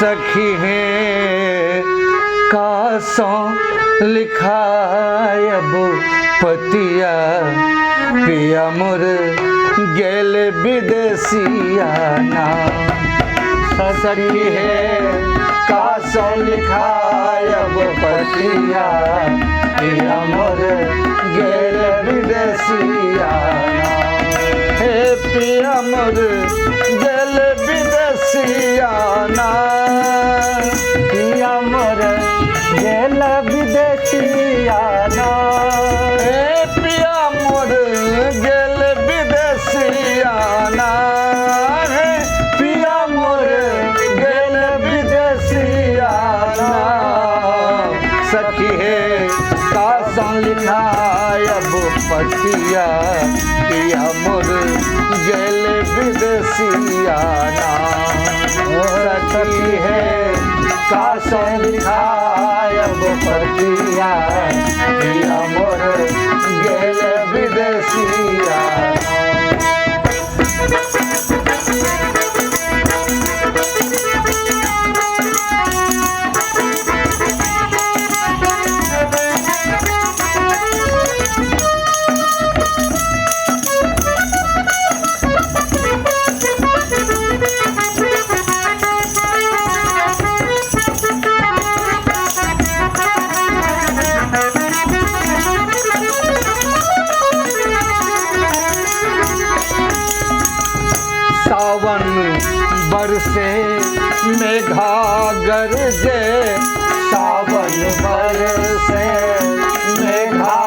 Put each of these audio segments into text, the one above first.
सखी है कासों लिखायब पतिया पिया मोर गेल विदेशिया नाम। सखी है कासों लिखायब पतिया पिया मोर गेल विदेशिया नाम। हे पिया मोर गेल विदेशिया नाम। पिया मोर गेल विदेशिया नाम। हे पिया मोर गेल विदेशिया नाम। हे पिया मोर गेल विदेशिया नाम। सखी है कासों लिखायब पतिया पिया मोर गेल विदेशिया नाम। सखी है कासों लिखायब पतिया पिया मोर गेल विदेशिया सावन बरसे मेघा गरजे। सावन बरसे मेघा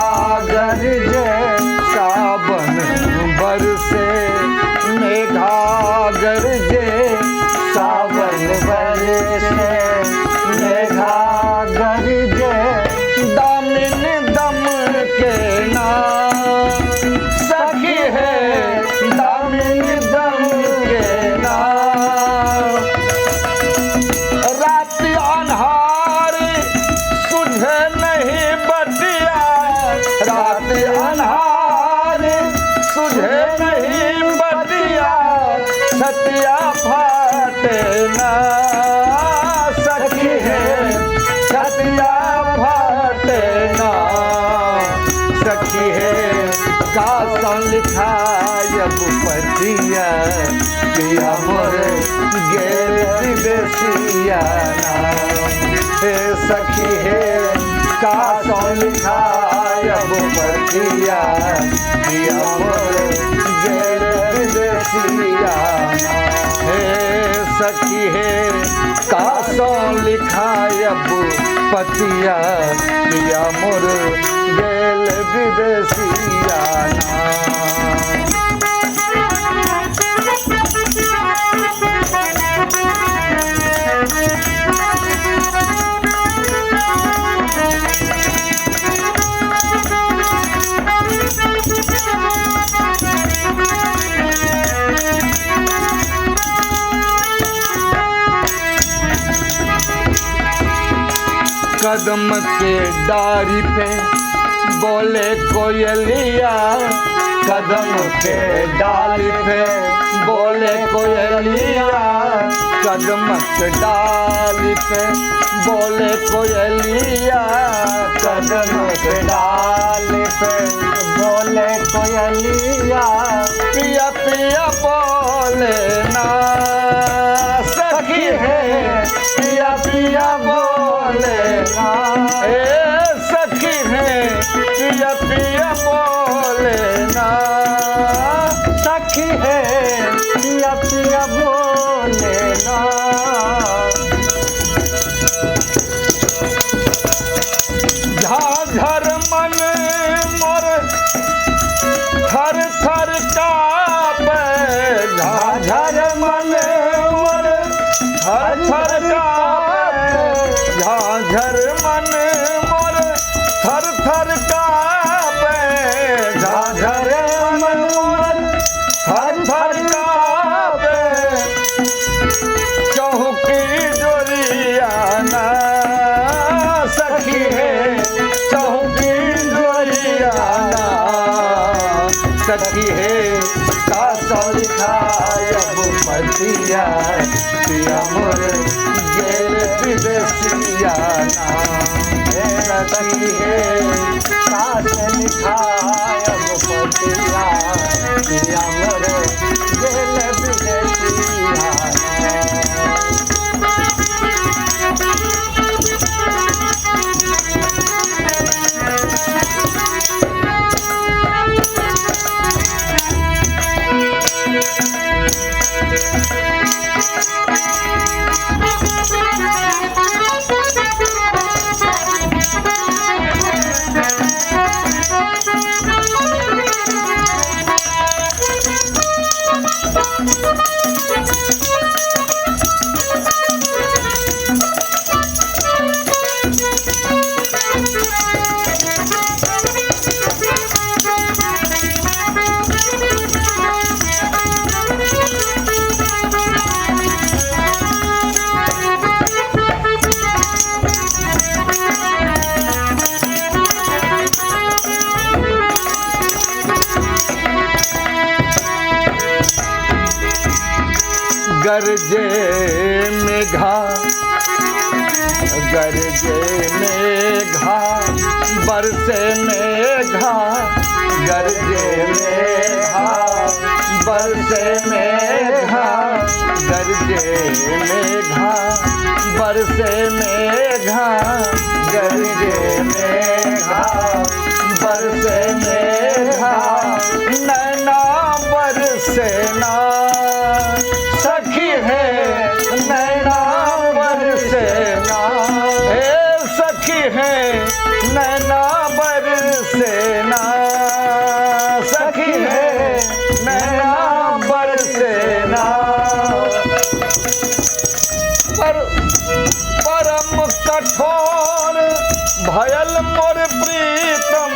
गरजे। सावन बरसे मेघा गरजे। सावन बरसे मेघा गरजे। दामिन दम के नाम। सखी है दामिन दम के नाम। रात अन्हार सुझे नहीं बतिया। रात अन्हार सुझे नहीं बतिया। छतिया फाटे ना। सखी है छतिया फाटे ना। सखी है कासों लिखायब पतिया पिया मोर गेल विदेशिया नाम। हे सखी है कासों लिखायब पतिया पिया मोर गेल विदेशिया नाम। हे सखी है कासों लिखायब पतिया पिया मोर गेल विदेशिया नाम। कदम के डारी पे बोले कोयलिया। कदम के डाली पे बोले कोयलिया। कदम के डाली पे बोले कोयलिया। कदम के डाल पे बोले कोयलिया। पिया पिया बोले ना। सखी है पिया पिया बोले ना। ए सखी है पिया पिया बोले ना। सखी है पिया पिया बोले ना। झाझर मन मोर थर थर कांपे। झाझर मन मोर थर थर कांपे। झाझर मन मोर थर थर कांपे। झाझर मन मोर थर थर कांपे। चौकी जोरिया ना। सखी है चौकी जोरिया ना। सखी है कासों लिखायब पतिया पिया मोर गेल विदेशिया सखी है काश लिखा अब पतिया पिया मोर गेल विदेशिया गरजे मेघा गरजे मेघा बरसे मेघा गरजे मेघा बरसे मेघा गरजे मेघा बरसे मेघा गरजे मेघा बरसे मेघा नैना बरसे ना सखी है नैना बरसे ना हे सखी है नैना बरसे ना सखी है नैना बरसे ना परम कठोर भयल मोर प्रीतम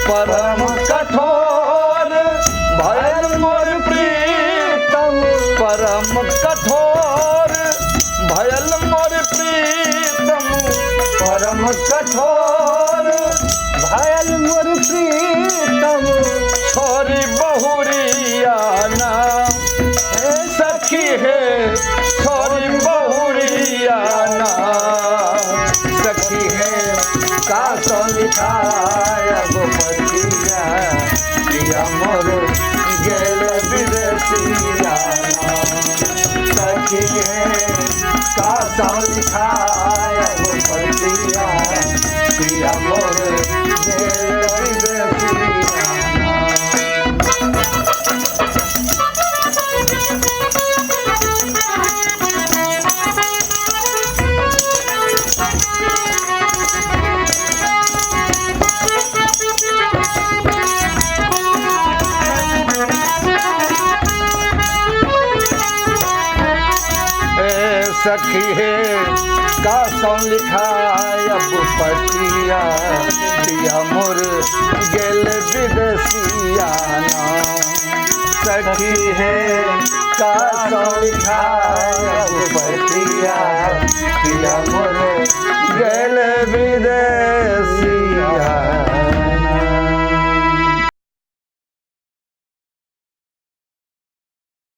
परम कठोर भयल मोर प्रीतम परम कठोर भयल मोर प्रीतम परम कठोर भयल मोर प्रीतम छोरी बहुरिया ना हे सखी है छोरी बहुरिया ना सखी है का सो लिखाया गोपतिया पिया मोर गेल विदेशिया सखी है का सो लिखाया गोपतिया पिया मोर गेल विदेशिया सखी है का सौ लिखा अब पतिया पिया मोर गेल विदेशिया सखी है का सौ लिखा अब पतिया पिया मोर गेल विदेश